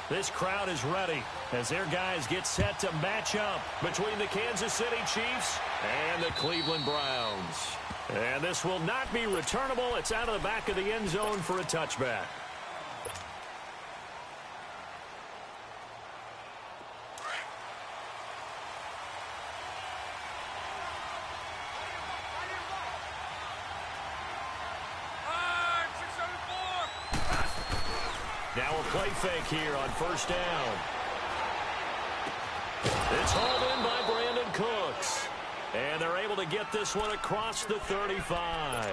This crowd is ready as their guys get set to match up between the Kansas City Chiefs and the Cleveland Browns. And this will not be returnable. It's out of the back of the end zone for a touchback. Now a play fake here on first down. It's hauled in by Brandon Cooks. And they're able to get this one across the 35.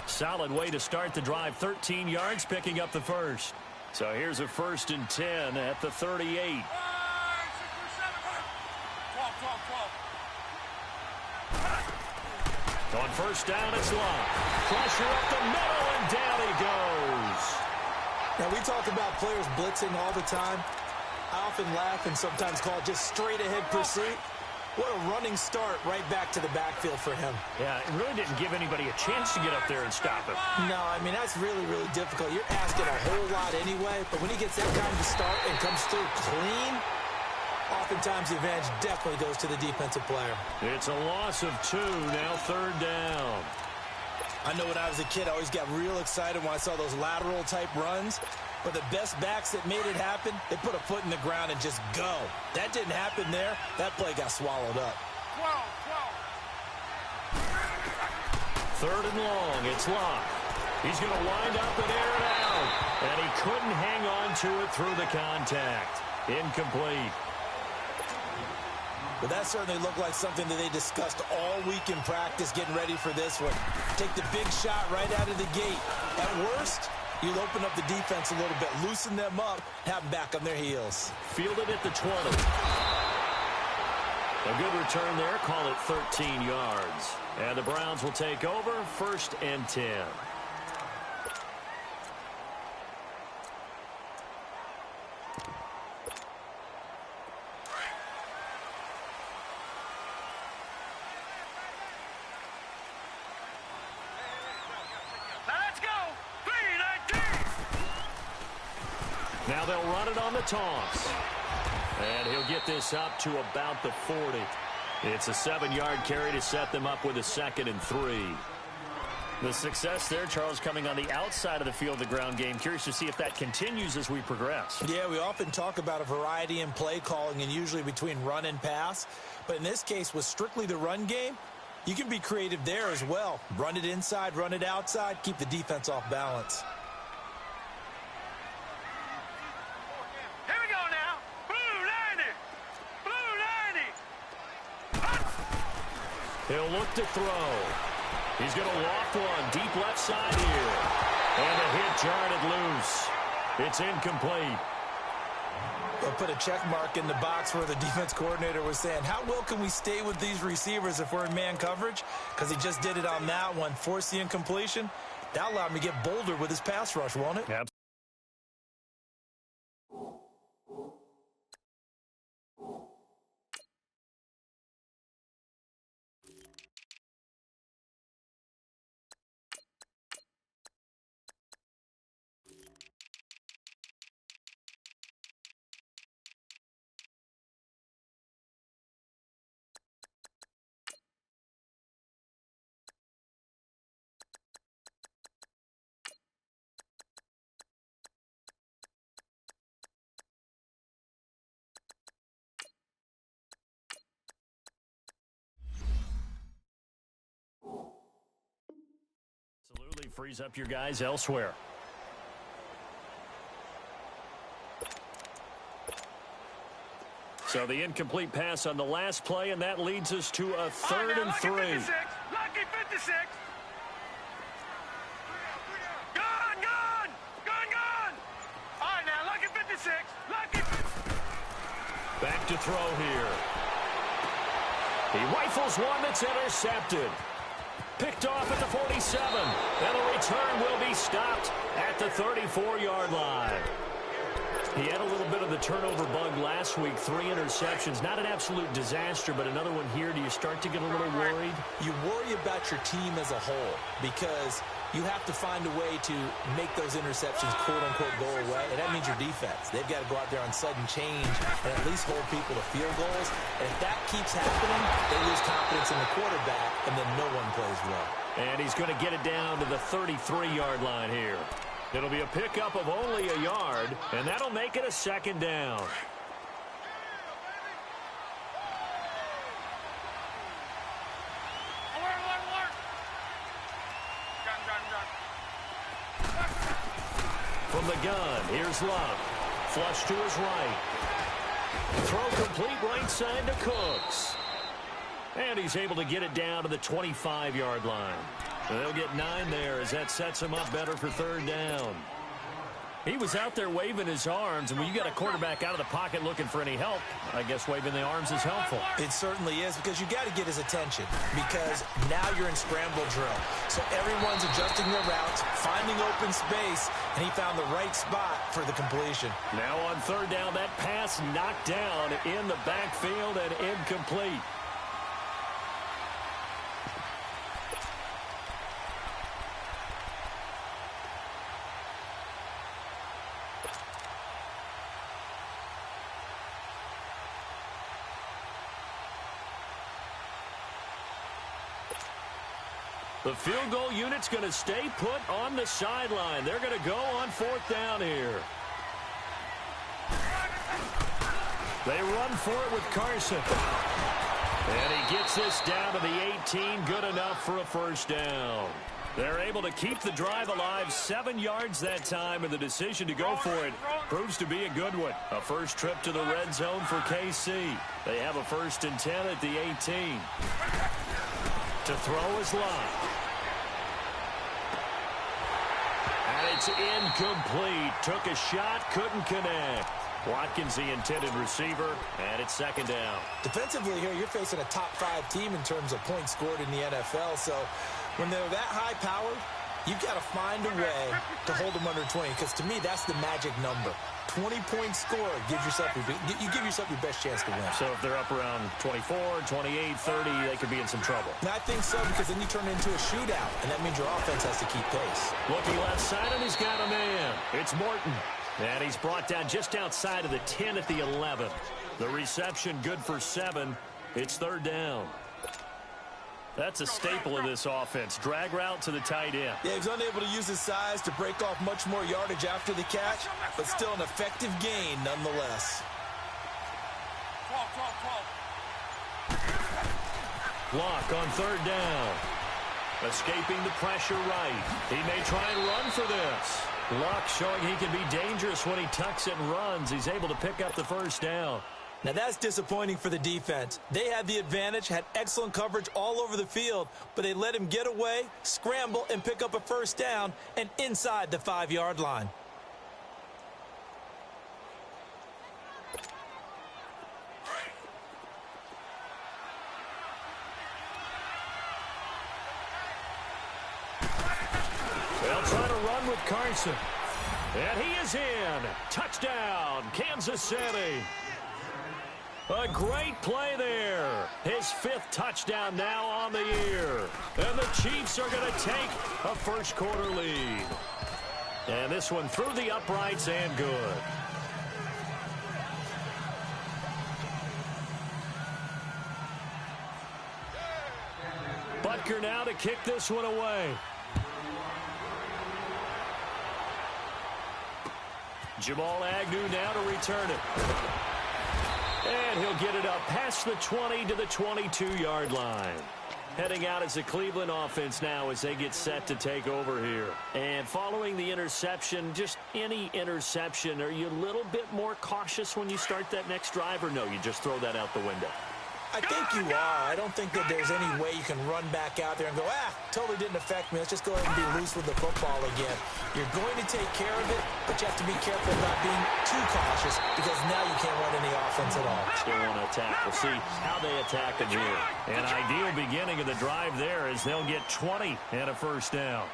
Solid way to start the drive. 13 yards, picking up the first. So here's a 1st and 10 at the 38. On first down, it's Locke. Pressure up the middle, and down he goes. Now, we talk about players blitzing all the time. I often laugh and sometimes call it just straight-ahead pursuit. What a running start right back to the backfield for him. Yeah, it really didn't give anybody a chance to get up there and stop him. No, I mean, that's really, really difficult. You're asking a whole lot anyway, but when he gets that kind of start and comes through clean, oftentimes the advantage definitely goes to the defensive player. It's a loss of 2, now 3rd down. I know when I was a kid, I always got real excited when I saw those lateral-type runs. But the best backs that made it happen, they put a foot in the ground and just go. That didn't happen there. That play got swallowed up. 3rd and long, it's Locke. He's going to wind up and air it out. And he couldn't hang on to it through the contact. Incomplete. But that certainly looked like something that they discussed all week in practice getting ready for this one. Take the big shot right out of the gate. At worst, you'll open up the defense a little bit, loosen them up, have them back on their heels. Fielded at the 20. A good return there, call it 13 yards. And the Browns will take over, 1st and 10. Now they'll run it on the toss. And he'll get this up to about the 40. It's a 7-yard carry to set them up with a 2nd and 3. The success there, Charles, coming on the outside of the field, the ground game. Curious to see if that continues as we progress. Yeah, we often talk about a variety in play calling and usually between run and pass. But in this case, with strictly the run game, you can be creative there as well. Run it inside, run it outside, keep the defense off balance. He'll look to throw. He's going to loft one deep left side here. And the hit jarred loose. It's incomplete. They'll put a check mark in the box where the defense coordinator was saying, how well can we stay with these receivers if we're in man coverage? Because he just did it on that one, forced the incompletion. That allowed him to get bolder with his pass rush, won't it? Yep. Absolutely frees up your guys elsewhere. So the incomplete pass on the last play, and that leads us to a 3rd and 3. Lucky 56. Gone. All right, now, lucky 56. Back to throw here. He rifles one that's intercepted. Picked off at the 47. And the return will be stopped at the 34-yard line. He had a little bit of the turnover bug last week, 3 interceptions. Not an absolute disaster, but another one here. Do you start to get a little worried? You worry about your team as a whole because you have to find a way to make those interceptions quote-unquote go away, and that means your defense. They've got to go out there on sudden change and at least hold people to field goals. And if that keeps happening, they lose confidence in the quarterback, and then no one plays well. And he's going to get it down to the 33-yard line here. It'll be a pickup of only a yard, and that'll make it a second down. From the gun, here's Luck. Flush to his right. Throw complete right side to Cooks. And he's able to get it down to the 25-yard line. They'll get 9 there as that sets him up better for third down. He was out there waving his arms, and when you got a quarterback out of the pocket looking for any help, I guess waving the arms is helpful. It certainly is, because you got to get his attention, because now you're in scramble drill. So everyone's adjusting their routes, finding open space, and he found the right spot for the completion. Now on third down, that pass knocked down in the backfield and incomplete. The field goal unit's going to stay put on the sideline. They're going to go on fourth down here. They run for it with Carson. And he gets this down to the 18, good enough for a first down. They're able to keep the drive alive, 7 yards that time, and the decision to go for it proves to be a good one. A first trip to the red zone for KC. They have a 1st and 10 at the 18. To throw is Locke. And it's incomplete. Took a shot, couldn't connect. Watkins, the intended receiver, and it's second down. Defensively here, you're facing a top 5 team in terms of points scored in the NFL. So when they're that high-powered, you've got to find a way to hold them under 20, because to me, that's the magic number. 20-point score, you give yourself your best chance to win. So if they're up around 24, 28, 30, they could be in some trouble. And I think so, because then you turn it into a shootout, and that means your offense has to keep pace. Looking left side, and he's got a man. It's Morton. And he's brought down just outside of the 10 at the 11. The reception good for 7. It's third down. That's a staple of this offense. Drag route to the tight end. Yeah, he's unable to use his size to break off much more yardage after the catch, but still an effective gain nonetheless. 12. Block on third down. Escaping the pressure right. He may try and run for this. Luck showing he can be dangerous when he tucks it and runs. He's able to pick up the first down. Now that's disappointing for the defense. They had the advantage, had excellent coverage all over the field, but they let him get away, scramble, and pick up a first down, and inside the 5-yard line. They'll try to run with Carson. And he is in. Touchdown, Kansas City. A great play there. His 5th touchdown now on the year. And the Chiefs are going to take a first-quarter lead. And this one through the uprights and good. Butker now to kick this one away. Jamal Agnew now to return it. And he'll get it up past the 20 to the 22-yard line. Heading out as the Cleveland offense now as they get set to take over here. And following the interception, just any interception, are you a little bit more cautious when you start that next drive, or no, you just throw that out the window? I think you are. I don't think that there's any way you can run back out there and go, totally didn't affect me. Let's just go ahead and be loose with the football again. You're going to take care of it, but you have to be careful about being too cautious, because now you can't run any offense at all. Still want to attack. We'll see how they attack them here. An ideal beginning of the drive there as they'll get 20 and a first down.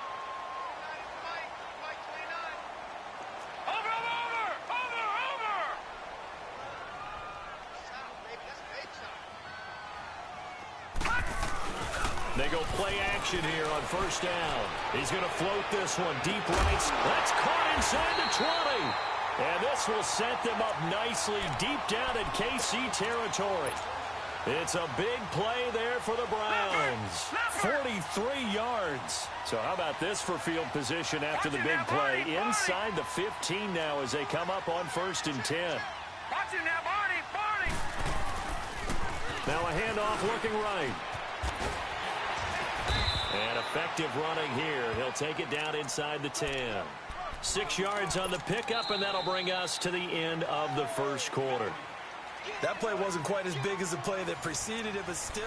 They go play action here on first down. He's going to float this one deep right. That's caught inside the 20. And this will set them up nicely deep down in KC territory. It's a big play there for the Browns. 43 yards. So how about this for field position after the big play? Inside the 15 now as they come up on 1st and 10. Watch him now, Barney! Now a handoff looking right. And effective running here. He'll take it down inside the 10. 6 yards on the pickup, and that'll bring us to the end of the first quarter. That play wasn't quite as big as the play that preceded it, but still.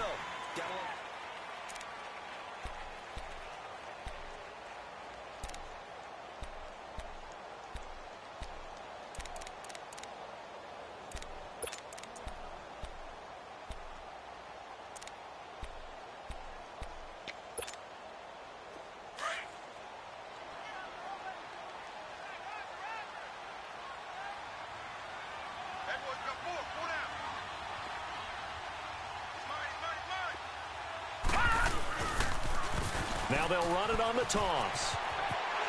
Now they'll run it on the toss.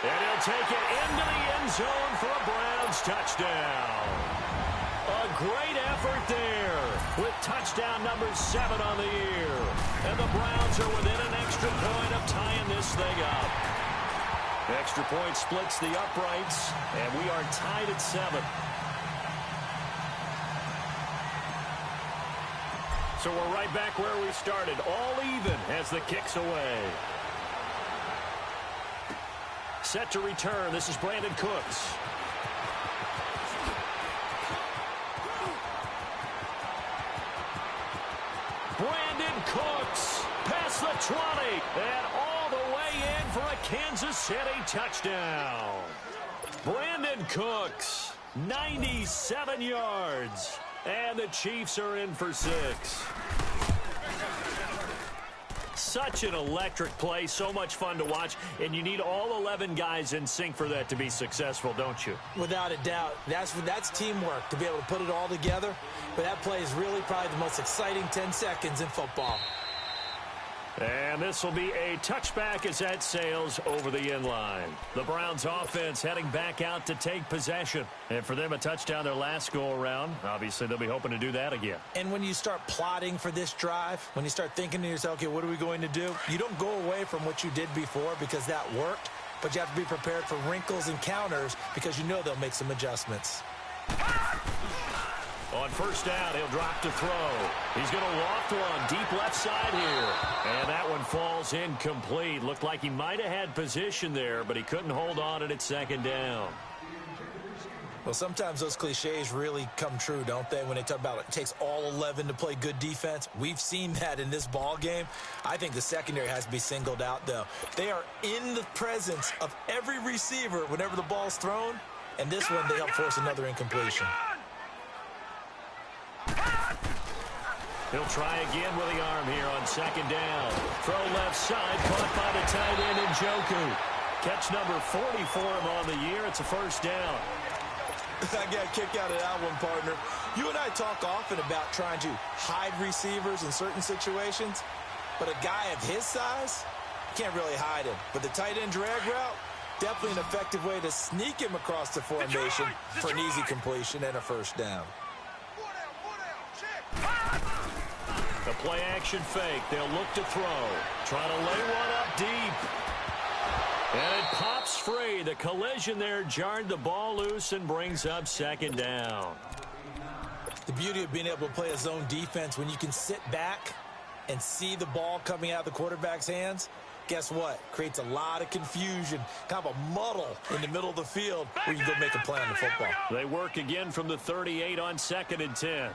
And he'll take it into the end zone for a Browns touchdown. A great effort there with touchdown number 7 on the year. And the Browns are within an extra point of tying this thing up. Extra point splits the uprights, and we are tied at 7. So we're right back where we started, all even as the kick's away. Set to return. This is Brandon Cooks. Brandon Cooks past the 20 and all the way in for a Kansas City touchdown. Brandon Cooks, 97 yards, and the Chiefs are in for 6. Such an electric play, so much fun to watch, and you need all 11 guys in sync for that to be successful, don't you? Without a doubt. That's teamwork, to be able to put it all together. But that play is really probably the most exciting 10 seconds in football. And this will be a touchback as that sails over the end line. The Browns offense heading back out to take possession. And for them, a touchdown their last go-around. Obviously, they'll be hoping to do that again. And when you start plotting for this drive, when you start thinking to yourself, okay, what are we going to do? You don't go away from what you did before because that worked. But you have to be prepared for wrinkles and counters because you know they'll make some adjustments. On first down, he'll drop to throw. He's going to loft one deep left side here. And that one falls incomplete. Looked like he might have had position there, but he couldn't hold on at second down. Well, sometimes those cliches really come true, don't they, when they talk about it takes all 11 to play good defense. We've seen that in this ball game. I think the secondary has to be singled out, though. They are in the presence of every receiver whenever the ball's thrown, and this one they help force another incompletion. He'll try again with the arm here on second down. Throw left side, caught by the tight end Njoku. Catch number 40 for him on the year. It's a first down. I got a kick out of that one, partner. You and I talk often about trying to hide receivers in certain situations, but a guy of his size, you can't really hide him. But the tight end drag route, definitely an effective way to sneak him across the formation for an easy completion and a first down. The play action fake. They'll look to throw. Trying to lay one up deep. And it pops free. The collision there jarred the ball loose and brings up second down. The beauty of being able to play a zone defense when you can sit back and see the ball coming out of the quarterback's hands, guess what? Creates a lot of confusion, kind of a muddle in the middle of the field where you go make a play on the football. They work again from the 38 on 2nd and 10.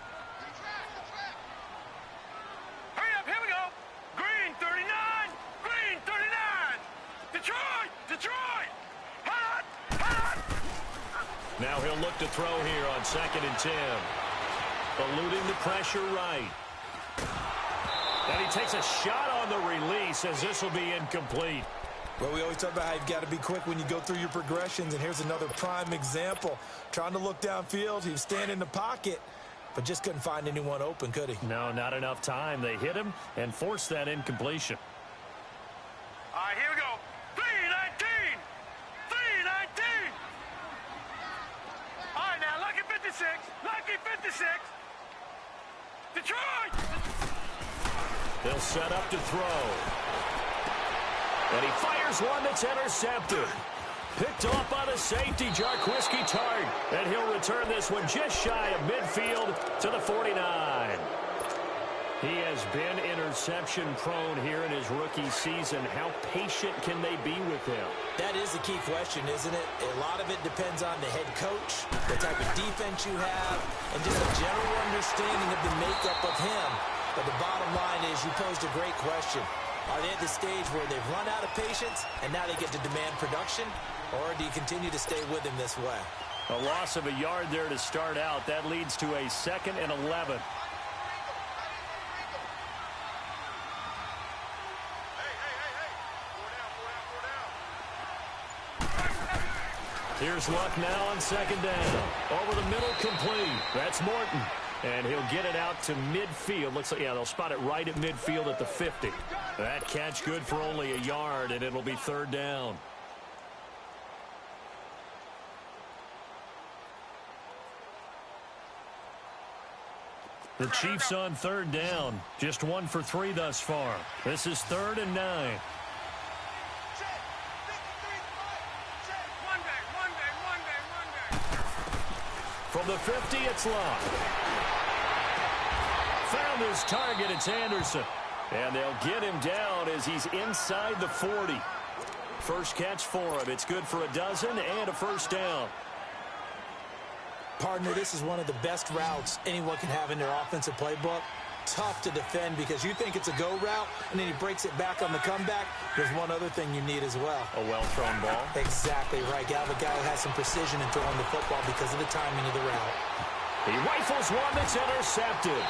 Now he'll look to throw here on 2nd and 10. Eluding the pressure right. And he takes a shot on the release as this will be incomplete. Well, we always talk about how you've got to be quick when you go through your progressions, and here's another prime example. Trying to look downfield, he was standing in the pocket, but just couldn't find anyone open, could he? No, not enough time. They hit him and forced that incompletion. right, here we go. 319. 319. All right, now, lucky 56. Lucky 56. Detroit! They'll set up to throw. And he fires one that's intercepted. Picked off by the safety, Jarquiski Tart. And he'll return this one just shy of midfield to the 49. He has been interception-prone here in his rookie season. How patient can they be with him? That is the key question, isn't it? A lot of it depends on the head coach, the type of defense you have, and just a general understanding of the makeup of him. But the bottom line is you posed a great question. Are they at the stage where they've run out of patience and now they get to demand production? Or do you continue to stay with him this way? A loss of a yard there to start out. That leads to a 2nd and 11. Here's Luck now on 2nd down. Over the middle, complete. That's Morton. And he'll get it out to midfield. Looks like, yeah, they'll spot it right at midfield at the 50. That catch good for only a yard, and it'll be 3rd down. The Chiefs on 3rd down. Just 1 for 3 thus far. This is 3rd and 9. From the 50, it's Locke. Found his target, it's Anderson. And they'll get him down as he's inside the 40. First catch for him. It's good for a dozen and a 1st down. Partner, this is one of the best routes anyone can have in their offensive playbook. Tough to defend because you think it's a go route, and then he breaks it back on the comeback. There's one other thing you need as well. A well-thrown ball. Exactly right. Gal, the guy who has some precision in throwing the football because of the timing of the route. He rifles one that's intercepted.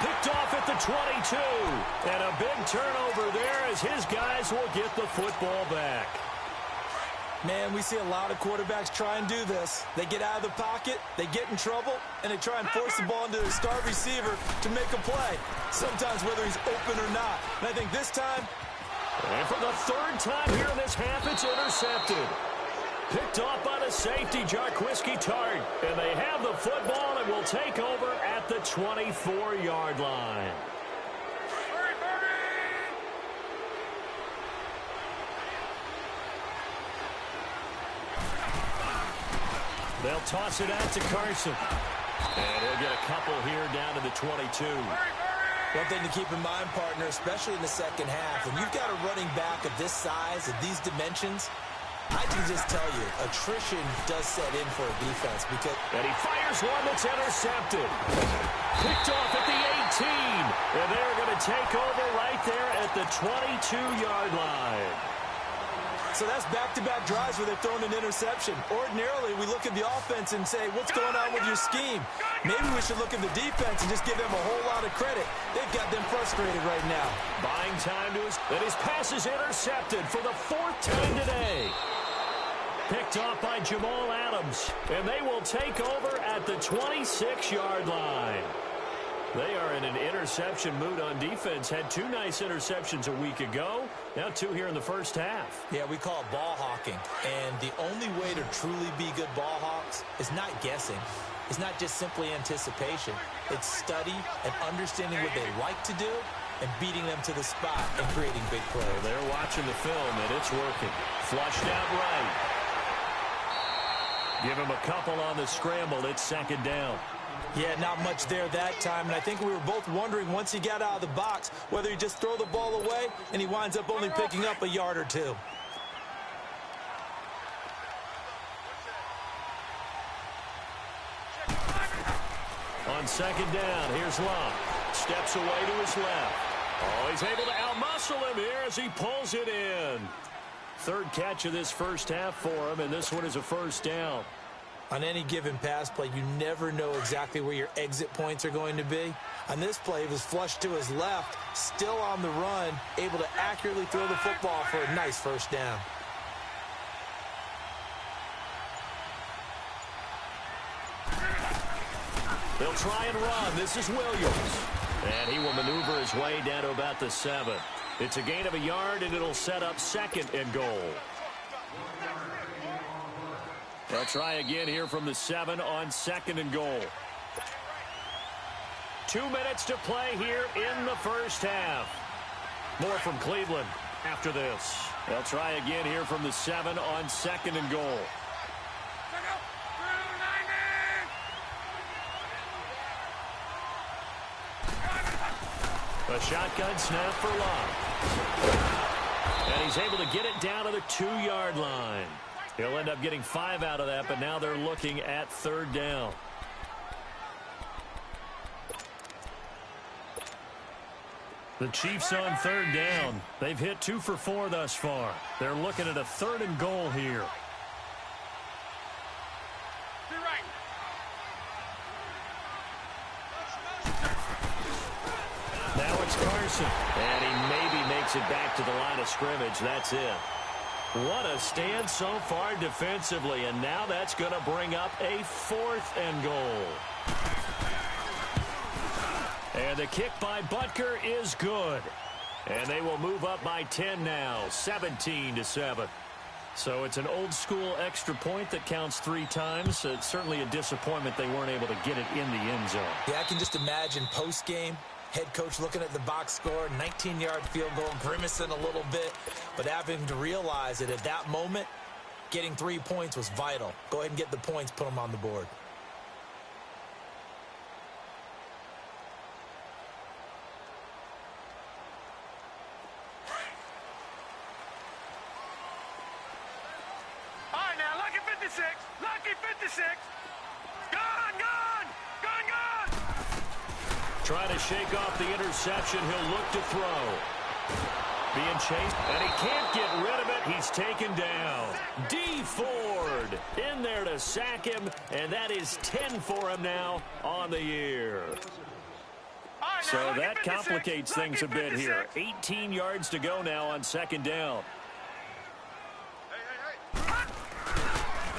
Picked off at the 22. And a big turnover there as his guys will get the football back. Man, we see a lot of quarterbacks try and do this. They get out of the pocket, they get in trouble, and they try and force the ball into their star receiver to make a play, sometimes whether he's open or not. And I think this time... And for the 3rd time here in this half, it's intercepted. Picked off by the safety, Jarquiski Tart. And they have the football and will take over at the 24-yard line. They'll toss it out to Carson. And he'll get a couple here down to the 22. One thing to keep in mind, partner, especially in the second half, when you've got a running back of this size, of these dimensions, I can just tell you, attrition does set in for a defense because... And he fires one that's intercepted. Picked off at the 18. And they're going to take over right there at the 22-yard line. So that's back-to-back drives where they've thrown an interception. Ordinarily, we look at the offense and say, what's going on with your scheme? Maybe we should look at the defense and just give them a whole lot of credit. They've got them frustrated right now. Buying time to his... And his pass is intercepted for the 4th time today. Picked off by Jamal Adams. And they will take over at the 26-yard line. They are in an interception mood on defense. Had 2 nice interceptions a week ago. Now 2 here in the first half. Yeah, we call it ball hawking. And the only way to truly be good ball hawks is not guessing. It's not just simply anticipation. It's study and understanding what they like to do and beating them to the spot and creating big plays. Well, they're watching the film, and it's working. Flushed out right. Give him a couple on the scramble. It's 2nd down. Yeah, not much there that time, and I think we were both wondering once he got out of the box whether he just throw the ball away and he winds up only picking up a yard or 2. On 2nd down, here's Locke. Steps away to his left. Oh, he's able to outmuscle him here as he pulls it in. 3rd catch of this first half for him, and this one is a 1st down. On any given pass play, you never know exactly where your exit points are going to be. On this play, he was flushed to his left, still on the run, able to accurately throw the football for a nice 1st down. They'll try and run. This is Williams. And he will maneuver his way down to about the 7. It's a gain of a yard, and it'll set up 2nd and goal. They'll try again here from the 7 on 2nd and goal. 2 minutes to play here in the first half. More from Cleveland after this. They'll try again here from the 7 on 2nd and goal. A shotgun snap for Locke. And he's able to get it down to the 2-yard line. He'll end up getting 5 out of that, but now they're looking at 3rd down. The Chiefs on 3rd down. They've hit 2 for 4 thus far. They're looking at a 3rd and goal here. Now it's Carson. And he maybe makes it back to the line of scrimmage. That's it. What a stand so far defensively. And now that's going to bring up a 4th and goal. And the kick by Butker is good. And they will move up by 10 now, 17-7. So it's an old-school extra point that counts 3 times. It's certainly a disappointment they weren't able to get it in the end zone. Yeah, I can just imagine post-game, head coach looking at the box score, 19-yard field goal, grimacing a little bit, but having to realize that at that moment, getting 3 points was vital. Go ahead and get the points, put them on the board. Lucky 56. Gone. Trying to shake off the interception. He'll look to throw. Being chased, and he can't get rid of it. He's taken down. D. Ford in there to sack him, and that is 10 for him now on the year. So that complicates things a bit here. 18 yards to go now on 2nd down.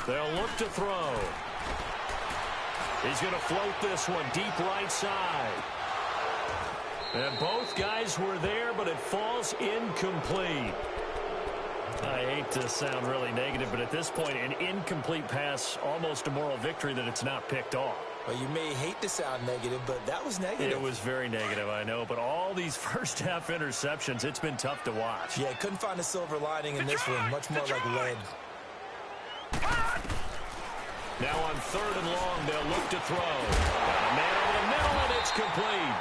They'll look to throw. He's going to float this one deep right side. And both guys were there, but it falls incomplete. I hate to sound really negative, but at this point, an incomplete pass, almost a moral victory that it's not picked off. Well, you may hate to sound negative, but that was negative. It was very negative, I know. But all these first-half interceptions, it's been tough to watch. Yeah, couldn't find a silver lining in this one. Much more like lead. Now on 3rd and long, they'll look to throw. Got a man over the middle, and it's complete.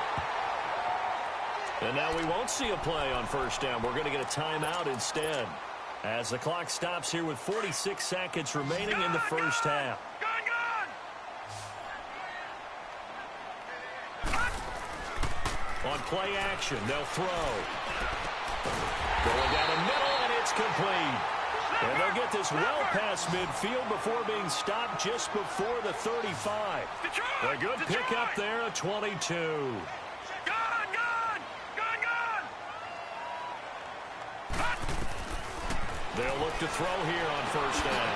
And now we won't see a play on 1st down. We're going to get a timeout instead. As the clock stops here with 46 seconds remaining in the first half. On play action, they'll throw. Going down the middle, and it's complete. And they'll get this well past midfield before being stopped just before the 35. A good pickup there at 22. They'll look to throw here on 1st down.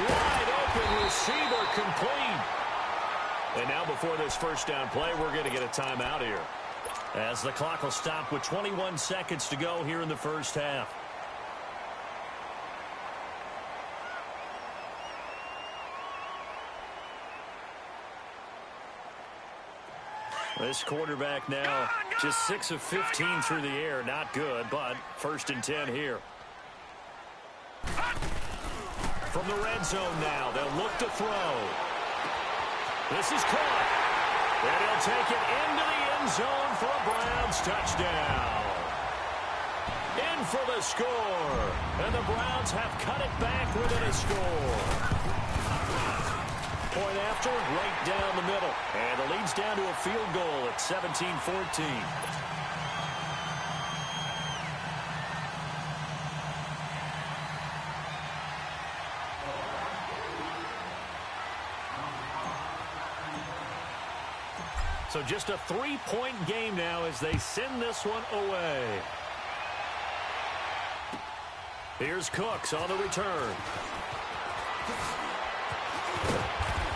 Wide open receiver complete. And now before this 1st down play, we're going to get a timeout here. As the clock will stop with 21 seconds to go here in the first half. This quarterback now just 6 of 15 through the air. Not good, but 1st and 10 here. From the red zone now, they'll look to throw. This is caught. And he'll take it into the end zone for a Browns touchdown. In for the score. And the Browns have cut it back within a score. Point after, right down the middle. And the lead's down to a field goal at 17-14. So just a 3-point game now as they send this one away. Here's Cooks on the return.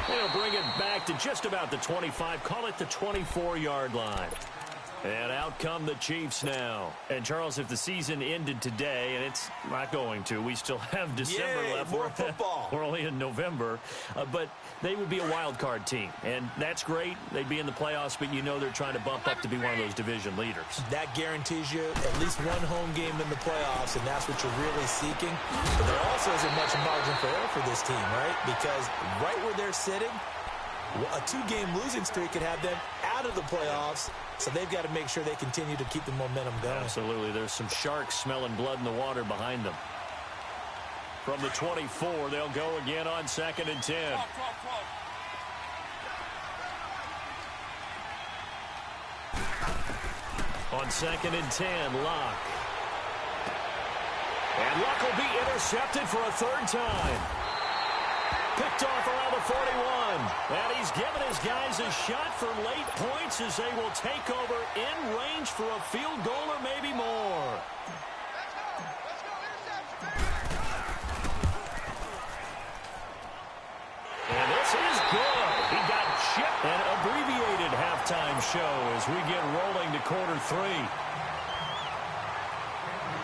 They'll bring it back to just about the 25. Call it the 24-yard line. And out come the Chiefs now. And, Charles, if the season ended today, and it's not going to, we still have December left. More football. We're only in November. But they would be a wild card team. And that's great. They'd be in the playoffs, but you know they're trying to bump up to be one of those division leaders. That guarantees you at least one home game in the playoffs, and that's what you're really seeking. But there also isn't much margin for error for this team, right? Because right where they're sitting, a 2-game losing streak could have them out of the playoffs, so they've got to make sure they continue to keep the momentum going. Absolutely. There's some sharks smelling blood in the water behind them. From the 24, they'll go again on 2nd and 10. On 2nd and 10, Locke. And Luck will be intercepted for a 3rd time. Picked off around the 41. And he's given his guys a shot for late points as they will take over in range for a field goal or maybe more. And this is good. He got chipped. An abbreviated halftime show as we get rolling to quarter 3.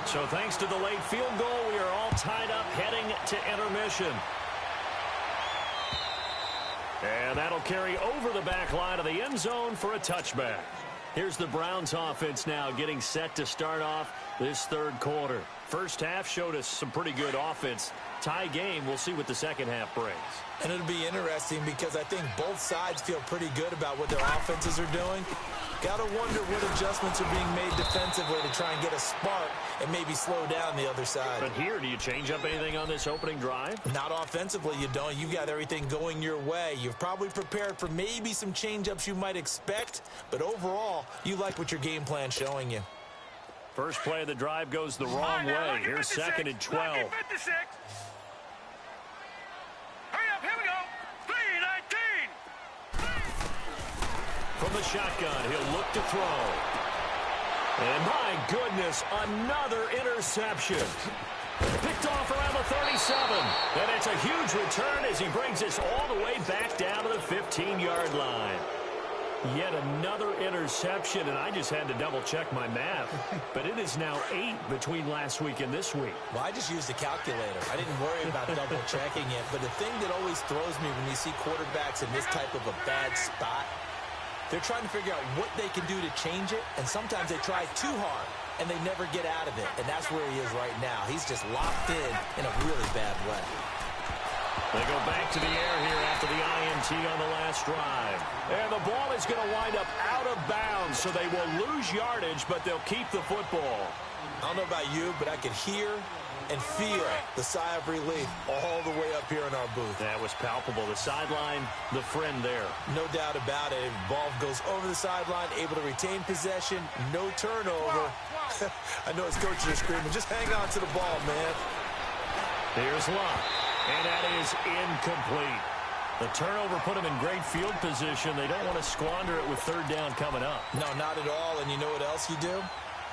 So thanks to the late field goal, we are all tied up heading to intermission. And that'll carry over the back line of the end zone for a touchback. Here's the Browns offense now getting set to start off this 3rd quarter. First half showed us some pretty good offense. Tie game, we'll see what the second half brings. And it'll be interesting because I think both sides feel pretty good about what their offenses are doing. Got to wonder what adjustments are being made defensively to try and get a spark and maybe slow down the other side. But here, do you change up anything on this opening drive? Not offensively, you don't. You've got everything going your way. You've probably prepared for maybe some change-ups you might expect, but overall, you like what your game plan's showing you. First play of the drive goes the wrong way. Here's 2nd and 12. Hurry up, here we go. 3-19. From the shotgun, he'll look to throw. And my goodness, another interception. Picked off around the 37. And it's a huge return as he brings us all the way back down to the 15-yard line. Yet another interception, and I just had to double-check my math. But it is now 8 between last week and this week. Well, I just used a calculator. I didn't worry about double-checking it. But the thing that always throws me when you see quarterbacks in this type of a bad spot, they're trying to figure out what they can do to change it, and sometimes they try too hard, and they never get out of it. And that's where he is right now. He's just locked in a really bad way. They go back to the air here after the INT on the last drive. And the ball is going to wind up out of bounds, so they will lose yardage, but they'll keep the football. I don't know about you, but I could hear and feel the sigh of relief all the way up here in our booth. That was palpable. The sideline, the friend there. No doubt about it. Ball goes over the sideline, able to retain possession, no turnover. I know his coaches are screaming, just hang on to the ball, man. Here's Locke, and that is incomplete. The turnover put them in great field position. They don't want to squander it with 3rd down coming up. No, not at all. And you know what else you do?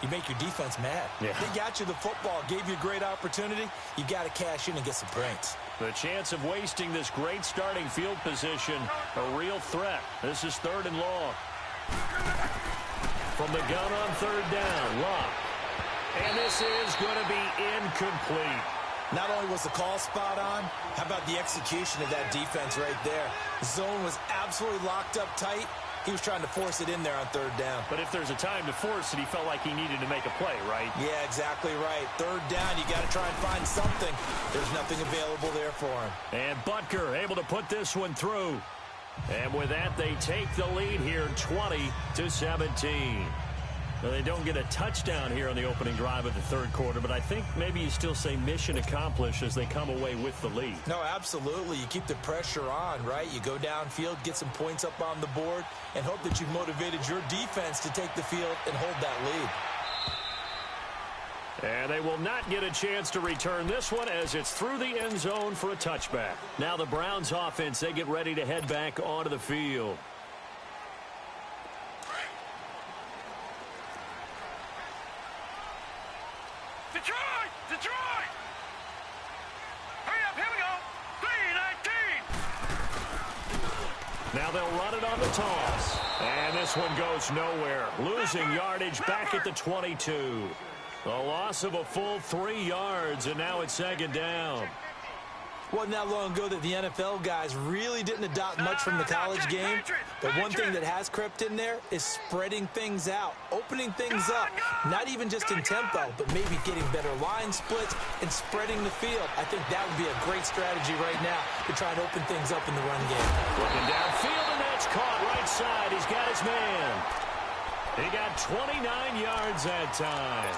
You make your defense mad. Yeah. They got you the football, gave you a great opportunity. You got to cash in and get some points. The chance of wasting this great starting field position, a real threat. This is 3rd and long. From the gun on 3rd down, Locke. And this is going to be incomplete. Not only was the call spot on, how about the execution of that defense right there? The zone was absolutely locked up tight. He was trying to force it in there on 3rd down. But if there's a time to force it, he felt like he needed to make a play, right? Yeah, exactly right. 3rd down, you got to try and find something. There's nothing available there for him. And Butker able to put this one through. And with that, they take the lead here 20-17. Well, they don't get a touchdown here on the opening drive of the 3rd quarter, but I think maybe you still say mission accomplished as they come away with the lead. No, absolutely. You keep the pressure on, right? You go downfield, get some points up on the board, and hope that you've motivated your defense to take the field and hold that lead. And they will not get a chance to return this one as it's through the end zone for a touchback. Now the Browns offense, they get ready to head back onto the field. Detroit! Detroit! Hurry up, here we go. 3-19. Now they'll run it on the toss. And this one goes nowhere. Losing yardage back at the 22. A loss of a full 3 yards, and now it's second down. Wasn't that long ago that the NFL guys really didn't adopt much from the college game. But one thing that has crept in there is spreading things out, opening things up, not even just in tempo, but maybe getting better line splits and spreading the field. I think that would be a great strategy right now to try and open things up in the run game. Looking downfield, and that's caught right side. He's got his man. He got 29 yards that time.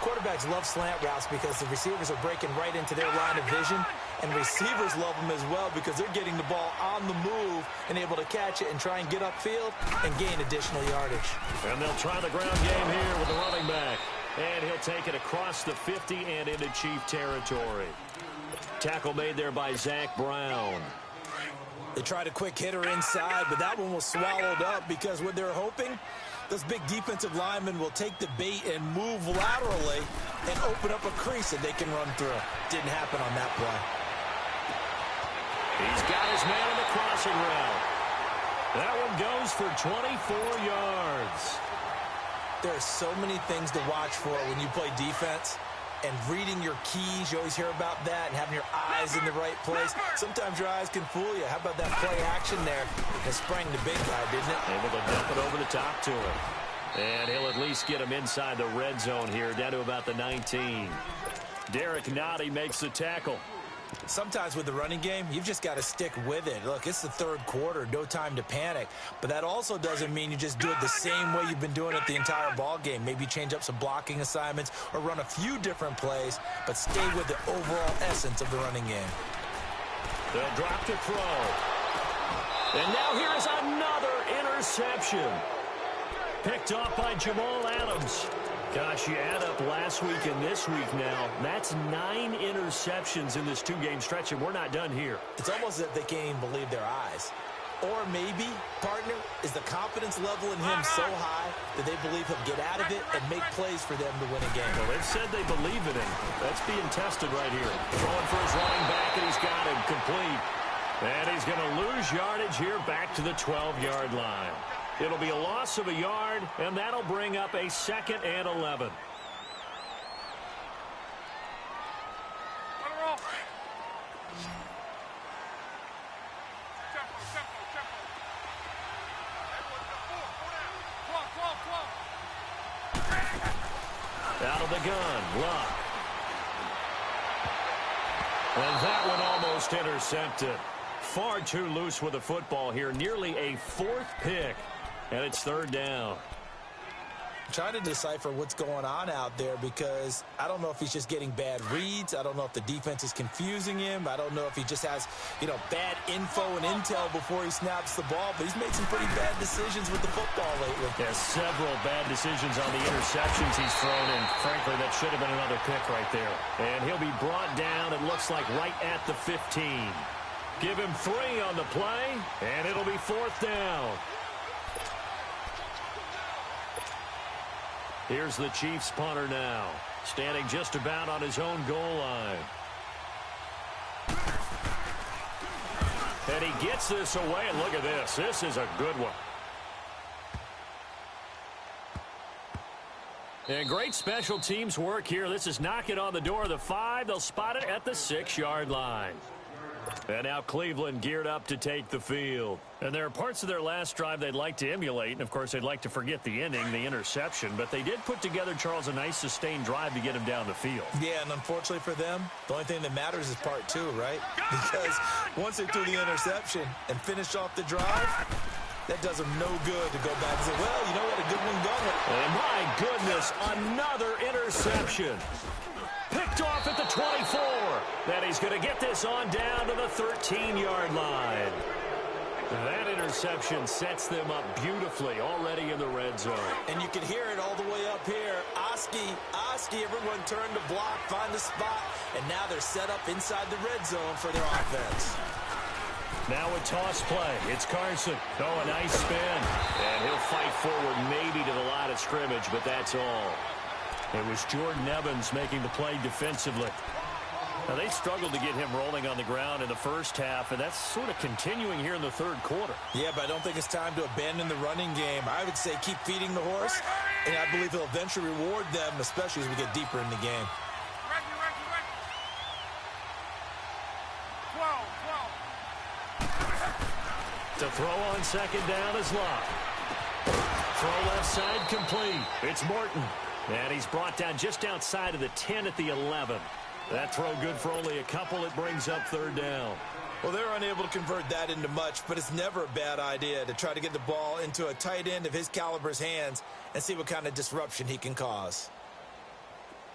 Quarterbacks love slant routes because the receivers are breaking right into their line of vision, and receivers love them as well because they're getting the ball on the move and able to catch it and try and get upfield and gain additional yardage. And they'll try the ground game here with the running back. And he'll take it across the 50 and into Chief territory. Tackle made there by Zach Brown. They tried a quick hitter inside, but that one was swallowed up because what they're hoping, those big defensive linemen will take the bait and move laterally and open up a crease that they can run through. Didn't happen on that play. He's got his man on the crossing route. That one goes for 24 yards. There are so many things to watch for when you play defense. And reading your keys, you always hear about that, and having your eyes in the right place. Sometimes your eyes can fool you. How about that play action there? It sprang the big guy, didn't it? Able to dump it over the top to him. And he'll at least get him inside the red zone here, down to about the 19. Derek Nottie makes the tackle. Sometimes with the running game, you've just got to stick with it. Look, it's the third quarter, no time to panic. But that also doesn't mean you just do it the same way you've been doing it the entire ball game. Maybe change up some blocking assignments or run a few different plays, but stay with the overall essence of the running game. They'll drop to throw. And now here is another interception. Picked off by Jamal Adams. Gosh, you add up last week and this week now, that's 9 interceptions in this 2-game stretch, and we're not done here. It's almost as if they can't even believe their eyes. Or maybe, partner, is the confidence level in him so high that they believe he'll get out of it and make plays for them to win a game. Well, they've said they believe in him. That's being tested right here. Throwing for his running back, and he's got him complete. And he's going to lose yardage here back to the 12-yard line. It'll be a loss of a yard, and that'll bring up a 2nd and 11. Out of the gun, Luck. And that one almost intercepted. Far too loose with the football here. Nearly a 4th pick. And it's 3rd down. I'm trying to decipher what's going on out there because I don't know if he's just getting bad reads. I don't know if the defense is confusing him. I don't know if he just has, bad info and intel before he snaps the ball. But he's made some pretty bad decisions with the football lately. Yeah, several bad decisions on the interceptions he's thrown, and frankly, that should have been another pick right there. And he'll be brought down, it looks like, right at the 15. Give him 3 on the play, and it'll be 4th down. Here's the Chiefs punter now, standing just about on his own goal line. And he gets this away, and look at this. This is a good one. And great special teams work here. This is knocking on the door of the 5. They'll spot it at the 6-yard line. And now Cleveland geared up to take the field. And there are parts of their last drive they'd like to emulate. And, of course, they'd like to forget the inning, the interception. But they did put together, Charles, a nice sustained drive to get him down the field. Yeah, and unfortunately for them, the only thing that matters is part 2, right? Because once they threw the interception and finished off the drive, that does them no good to go back and say, well, you know what, a good one going. And my goodness, another interception. Picked off at the 24. Then he's going to get this on down to the 13-yard line. That interception sets them up beautifully already in the red zone. And you can hear it all the way up here. Oski, everyone turned to block, find the spot, and now they're set up inside the red zone for their offense. Now a toss play. It's Carson. Oh, a nice spin. And he'll fight forward maybe to the line of scrimmage, but that's all. It was Jordan Evans making the play defensively. Now, they struggled to get him rolling on the ground in the first half, and that's sort of continuing here in the third quarter. Yeah, but I don't think it's time to abandon the running game. I would say keep feeding the horse, and I believe he'll eventually reward them, especially as we get deeper in the game. To throw on second down is Locke. Throw left side complete. It's Morton. And he's brought down just outside of the 10 at the 11. That throw good for only a couple. It brings up third down. Well, they're unable to convert that into much, but it's never a bad idea to try to get the ball into a tight end of his caliber's hands and see what kind of disruption he can cause.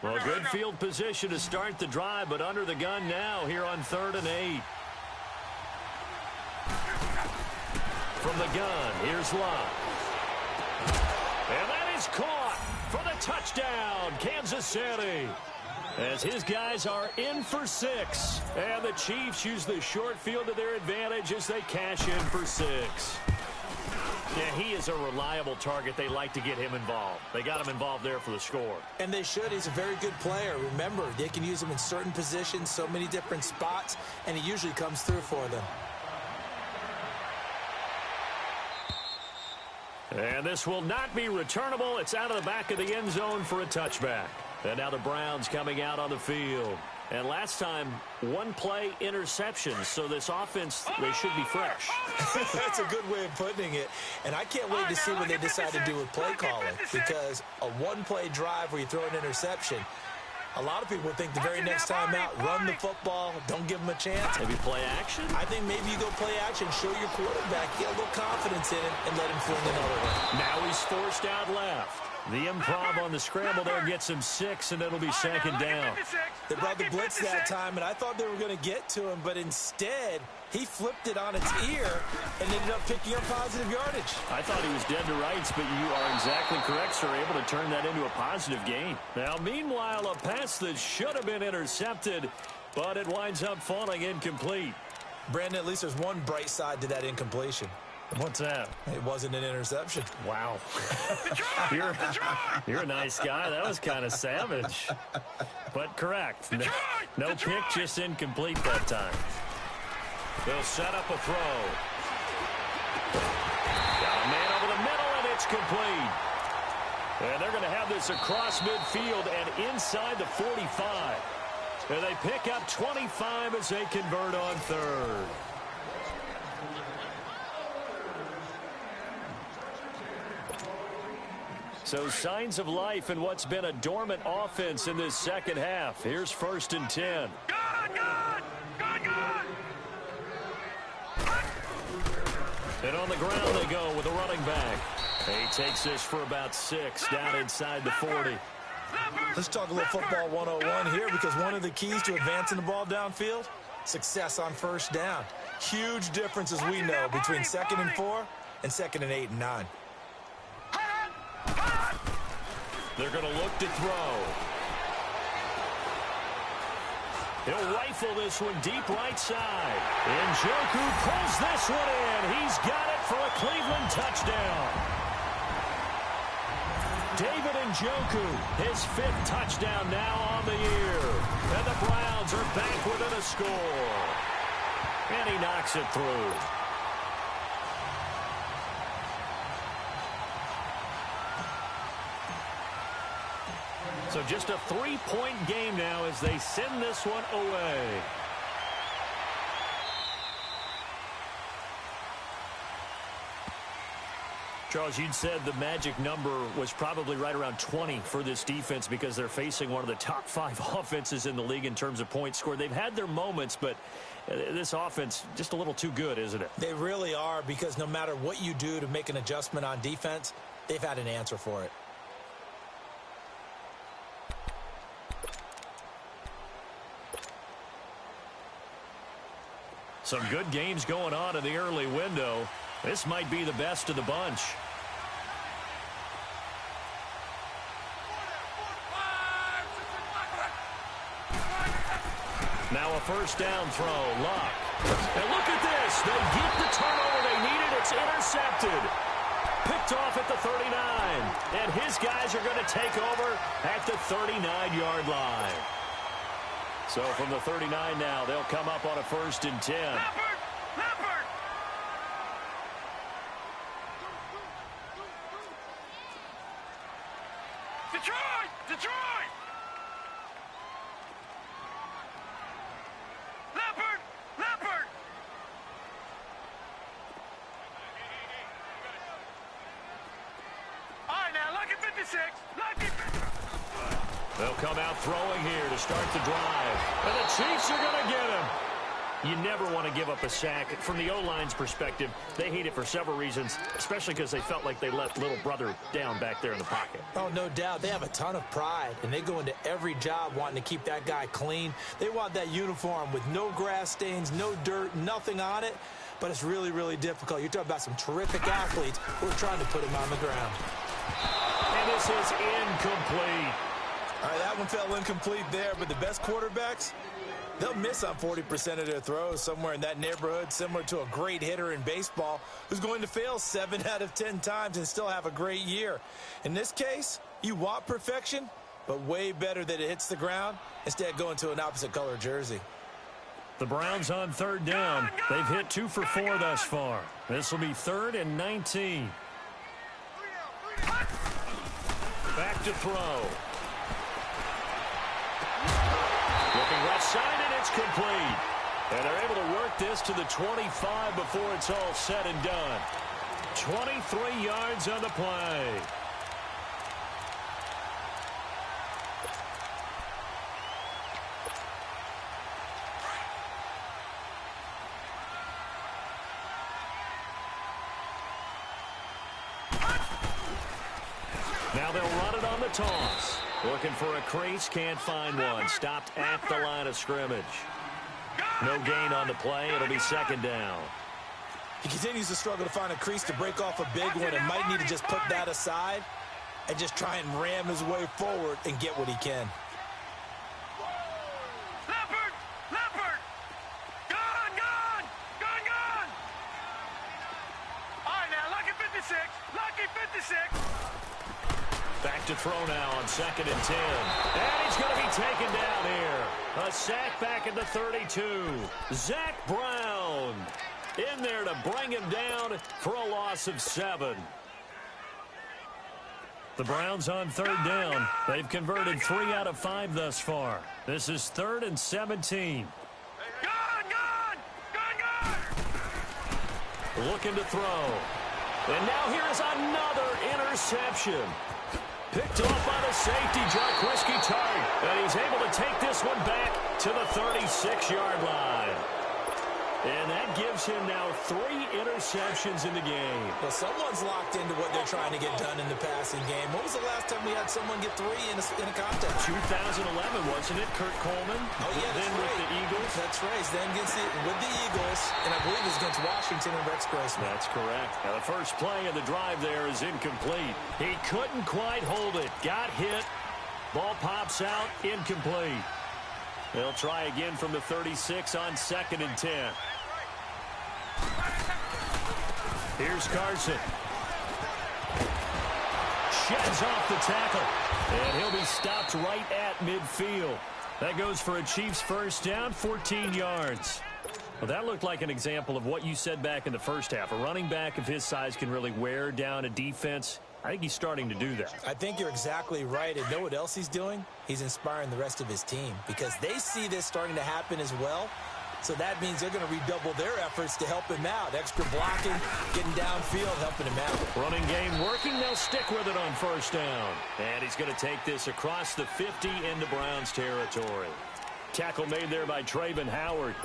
Well, good field position to start the drive, but under the gun now here on 3rd and 8. From the gun, here's Locke. And that is caught for the touchdown, Kansas City. As his guys are in for 6. And the Chiefs use the short field to their advantage as they cash in for 6. Yeah, he is a reliable target. They like to get him involved. They got him involved there for the score. And they should. He's a very good player. Remember, they can use him in certain positions, so many different spots, and he usually comes through for them. And this will not be returnable. It's out of the back of the end zone for a touchback. And now the Browns coming out on the field. And last time, one play interception. So this offense, they should be fresh. That's a good way of putting it. And I can't wait to see what they decide to do with play calling. Because a one-play drive where you throw an interception, a lot of people think the very next time out, run the football, don't give them a chance. Maybe play action? I think maybe you go play action, show your quarterback, get a little confidence in it, and let him fling another one. Now he's forced out left. The improv on the scramble there gets him 6, and it'll be second down. They brought the blitz that time, and I thought they were going to get to him, but instead, he flipped it on its ear and ended up picking up positive yardage. I thought he was dead to rights, but you are exactly correct, sir, able to turn that into a positive gain. Now, meanwhile, a pass that should have been intercepted, but it winds up falling incomplete. Brandon, at least there's one bright side to that incompletion. What's that? It wasn't an interception. Wow. You're a nice guy. That was kind of savage. But correct. No pick, just incomplete that time. They'll set up a throw. Got a man over the middle, and it's complete. And they're going to have this across midfield and inside the 45. And they pick up 25 as they convert on 3rd. So signs of life in what's been a dormant offense in this second half. Here's 1st and 10. And on the ground they go with a running back. He takes this for about 6 down inside the 40. Let's talk a little football 101 here, because one of the keys to advancing the ball downfield, success on first down. Huge difference, as we know, between 2nd and 4 and 2nd and 8 and 9. They're going to look to throw. He'll rifle this one deep right side. Njoku pulls this one in. He's got it for a Cleveland touchdown. David Njoku, his 5th touchdown now on the year. And the Browns are back within a score. And he knocks it through. So just a 3-point game now as they send this one away. Charles, you'd said the magic number was probably right around 20 for this defense because they're facing one of the top 5 offenses in the league in terms of points scored. They've had their moments, but this offense just a little too good, isn't it? They really are, because no matter what you do to make an adjustment on defense, they've had an answer for it. Some good games going on in the early window. This might be the best of the bunch. Now a first down throw. Locke. And look at this. They get the turnover they needed. It's intercepted. Picked off at the 39. And his guys are going to take over at the 39-yard line. So from the 39 now, they'll come up on a 1st and 10. Leopard! Detroit! Detroit! Leopard! Leopard! All right, now, lucky 56. Lucky 56. They'll come out throwing here to start the drive. And the Chiefs are going to get him. You never want to give up a sack. From the O-line's perspective, they hate it for several reasons, especially because they felt like they let little brother down back there in the pocket. Oh, no doubt. They have a ton of pride, and they go into every job wanting to keep that guy clean. They want that uniform with no grass stains, no dirt, nothing on it. But it's really, really difficult. You're talking about some terrific athletes who are trying to put him on the ground. And this is incomplete. All right, that one fell incomplete there, but the best quarterbacks, they'll miss on 40% of their throws, somewhere in that neighborhood, similar to a great hitter in baseball who's going to fail 7 out of 10 times and still have a great year. In this case, you want perfection, but way better that it hits the ground instead of going to an opposite color jersey. The Browns on 3rd down. They've hit 2 for 4 thus far. This will be 3rd and 19. Back to throw. Looking left side, and it's complete. And they're able to work this to the 25 before it's all said and done. 23 yards on the play. Now they'll run it on the toss. Looking for a crease, can't find one. Stopped at the line of scrimmage. No gain on the play. It'll be 2nd down. He continues to struggle to find a crease to break off a big one and might need to just put that aside and just try and ram his way forward and get what he can. Leopard! Leopard! Gone! Gone! Gone! Gone! All right, now, lucky 56. Lucky 56. Back to throw now on 2nd and 10. And he's going to be taken down here. A sack back at the 32. Zach Brown in there to bring him down for a loss of 7. The Browns on 3rd down. They've converted 3 out of 5 thus far. This is 3rd and 17. Gone! Gone! Gone! Gone! Looking to throw. And now here is another interception. Picked off by the safety, Jarquiski Tart. And he's able to take this one back to the 36-yard line. And that gives him now 3 interceptions in the game. Well, someone's locked into what they're trying to get done in the passing game. When was the last time we had someone get 3 in a contest? 2011, wasn't it? Kurt Coleman. Oh, yeah, Then right. with the Eagles. That's right. Then with the Eagles, and I believe it was against Washington and Rex Grossman. That's correct. Now, the first play of the drive there is incomplete. He couldn't quite hold it. Got hit. Ball pops out. Incomplete. They'll try again from the 36 on 2nd and 10. Here's Carson. Sheds off the tackle. And he'll be stopped right at midfield. That goes for a Chiefs 1st down, 14 yards. Well, that looked like an example of what you said back in the first half. A running back of his size can really wear down a defense. I think he's starting to do that. I think you're exactly right. And know what else he's doing? He's inspiring the rest of his team because they see this starting to happen as well. So that means they're going to redouble their efforts to help him out. Extra blocking, getting downfield, helping him out. Running game working. They'll stick with it on 1st down. And he's going to take this across the 50 into Browns territory. Tackle made there by Trayvon Howard.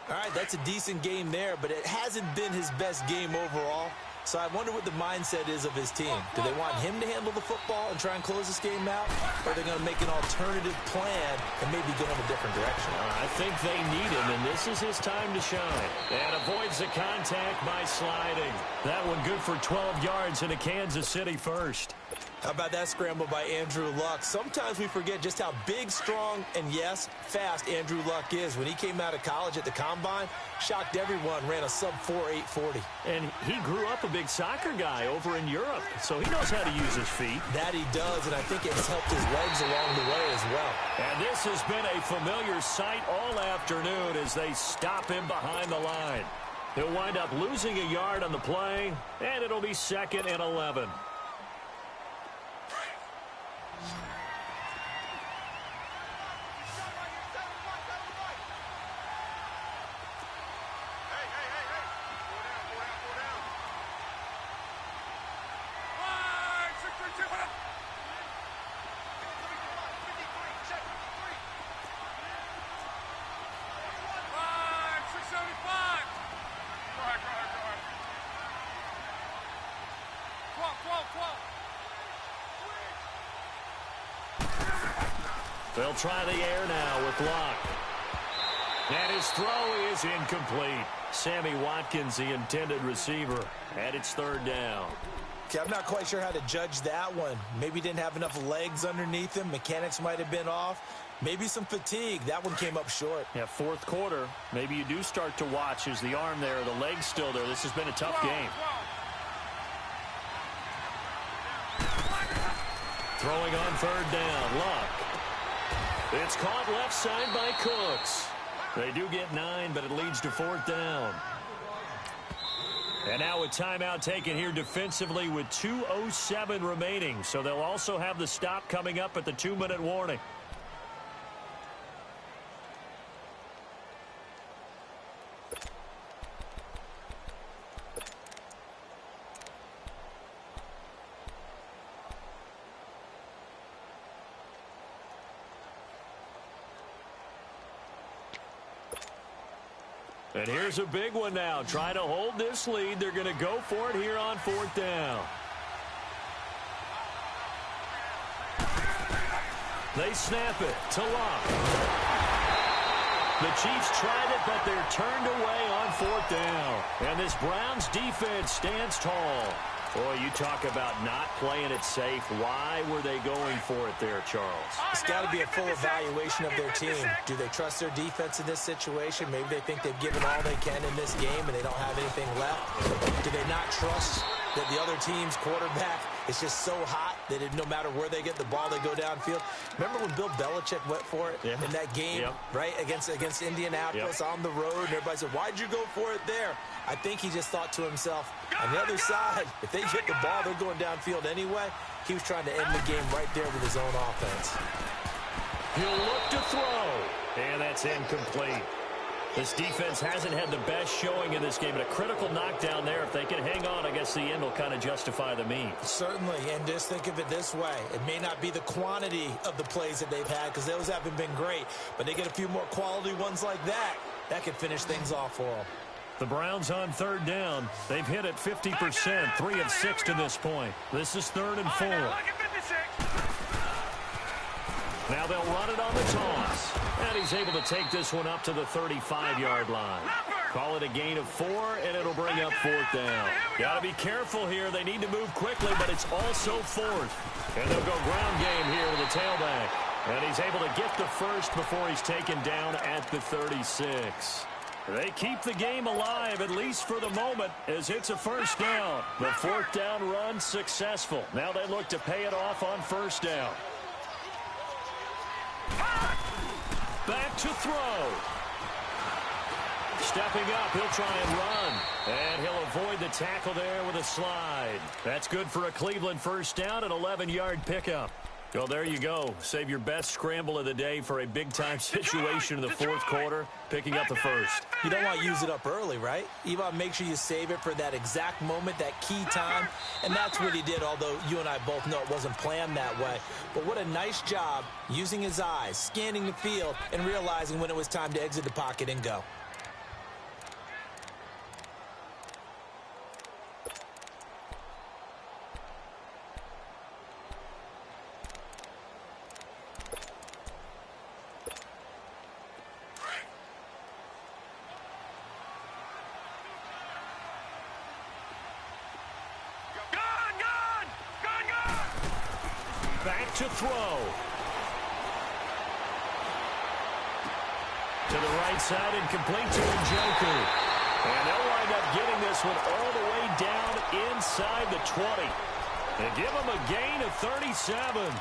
All right, that's a decent game there, but it hasn't been his best game overall. So I wonder what the mindset is of his team. Do they want him to handle the football and try and close this game out? Or are they going to make an alternative plan and maybe go in a different direction? I think they need him, and this is his time to shine. And avoids the contact by sliding. That one good for 12 yards in a Kansas City 1st. How about that scramble by Andrew Luck? Sometimes we forget just how big, strong, and yes, fast Andrew Luck is. When he came out of college at the Combine, shocked everyone, ran a sub-4.840. And he grew up a big soccer guy over in Europe, so he knows how to use his feet. That he does, and I think it has helped his legs along the way as well. And this has been a familiar sight all afternoon as they stop him behind the line. He'll wind up losing a yard on the play, and it'll be 2nd and 11. They'll try the air now with Luck. And his throw is incomplete. Sammy Watkins, the intended receiver, and it's 3rd down. Okay, I'm not quite sure how to judge that one. Maybe didn't have enough legs underneath him. Mechanics might have been off. Maybe some fatigue. That one came up short. Yeah, 4th quarter. Maybe you do start to watch. Is the arm there, the leg's still there? This has been a tough game. Throwing on 3rd down, Luck. It's caught left side by Cooks. They do get 9, but it leads to 4th down. And now a timeout taken here defensively with 2:07 remaining. So they'll also have the stop coming up at the 2-minute warning. And here's a big one now. Trying to hold this lead. They're going to go for it here on 4th down. They snap it to Luck. The Chiefs tried it, but they're turned away on 4th down. And this Browns defense stands tall. Boy, you talk about not playing it safe. Why were they going for it there, Charles? It's got to be a full evaluation of their team. Do they trust their defense in this situation? Maybe they think they've given all they can in this game and they don't have anything left. Do they not trust that the other team's quarterback is just so hot that no matter where they get the ball, they go downfield? Remember when Bill Belichick went for it in that game, right, against Indianapolis on the road? And everybody said, why'd you go for it there? I think he just thought to himself, on the other side, if they get the ball, they're going downfield anyway. He was trying to end the game right there with his own offense. He'll look to throw, and that's incomplete. This defense hasn't had the best showing in this game, but a critical knockdown there. If they can hang on, I guess the end will kind of justify the means. Certainly, and just think of it this way. It may not be the quantity of the plays that they've had because those haven't been great, but they get a few more quality ones like that. That could finish things off for them. The Browns on 3rd down. They've hit it 50%, 3 of 6 to this point. This is 3rd and 4. Now they'll run it on the toss. And he's able to take this one up to the 35-yard line. Call it a gain of 4, and it'll bring up 4th down. Got to be careful here. They need to move quickly, but it's also 4th. And they'll go ground game here to the tailback. And he's able to get the first before he's taken down at the 36. They keep the game alive, at least for the moment, as it's a 1st down. The 4th down run successful. Now they look to pay it off on 1st down. Back to throw. Stepping up, he'll try and run. And he'll avoid the tackle there with a slide. That's good for a Cleveland 1st down, an 11-yard pickup. Well, there you go. Save your best scramble of the day for a big-time situation in the 4th quarter, picking up the first. You don't want to use it up early, right? You want to make sure you save it for that exact moment, that key time. And that's what he did, although you and I both know it wasn't planned that way. But what a nice job using his eyes, scanning the field, and realizing when it was time to exit the pocket and go. to throw. To the right side and complete to Njoku. And they'll wind up getting this one all the way down inside the 20. And give them a gain of 37.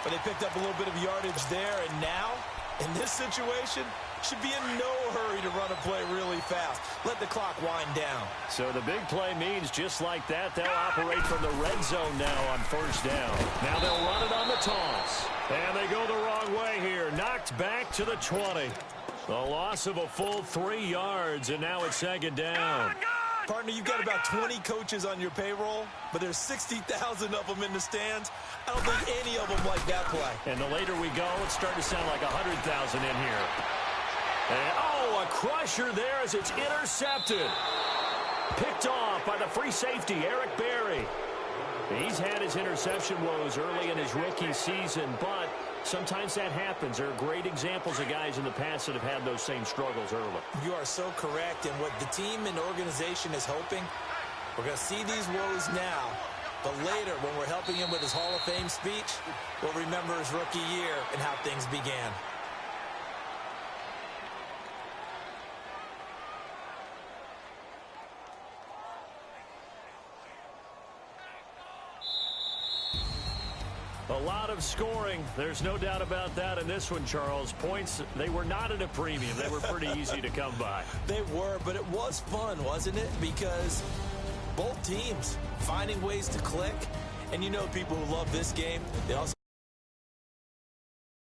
But they picked up a little bit of yardage there, and now, in this situation, should be in no hurry to run a play really fast. Let the clock wind down. So the big play means just like that, they'll operate from the red zone now on first down. Now they'll run it on the toss. And they go the wrong way here. Knocked back to the 20. A loss of a full 3 yards, and now it's second down. Partner, you've got about 20 coaches on your payroll, but there's 60,000 of them in the stands. I don't think any of them like that play. And the later we go, it's starting to sound like 100,000 in here. And, oh, a crusher there as it's intercepted. Picked off by the free safety, Eric Berry. He's had his interception woes early in his rookie season, but sometimes that happens. There are great examples of guys in the past that have had those same struggles early. You are so correct, and what the team and organization is hoping, we're going to see these woes now, but later when we're helping him with his Hall of Fame speech, we'll remember his rookie year and how things began. A lot of scoring. There's no doubt about that in this one, Charles. Points, they were not at a premium. They were pretty easy to come by. They were, but it was fun, wasn't it? Because both teams finding ways to click. And you know people who love this game, they also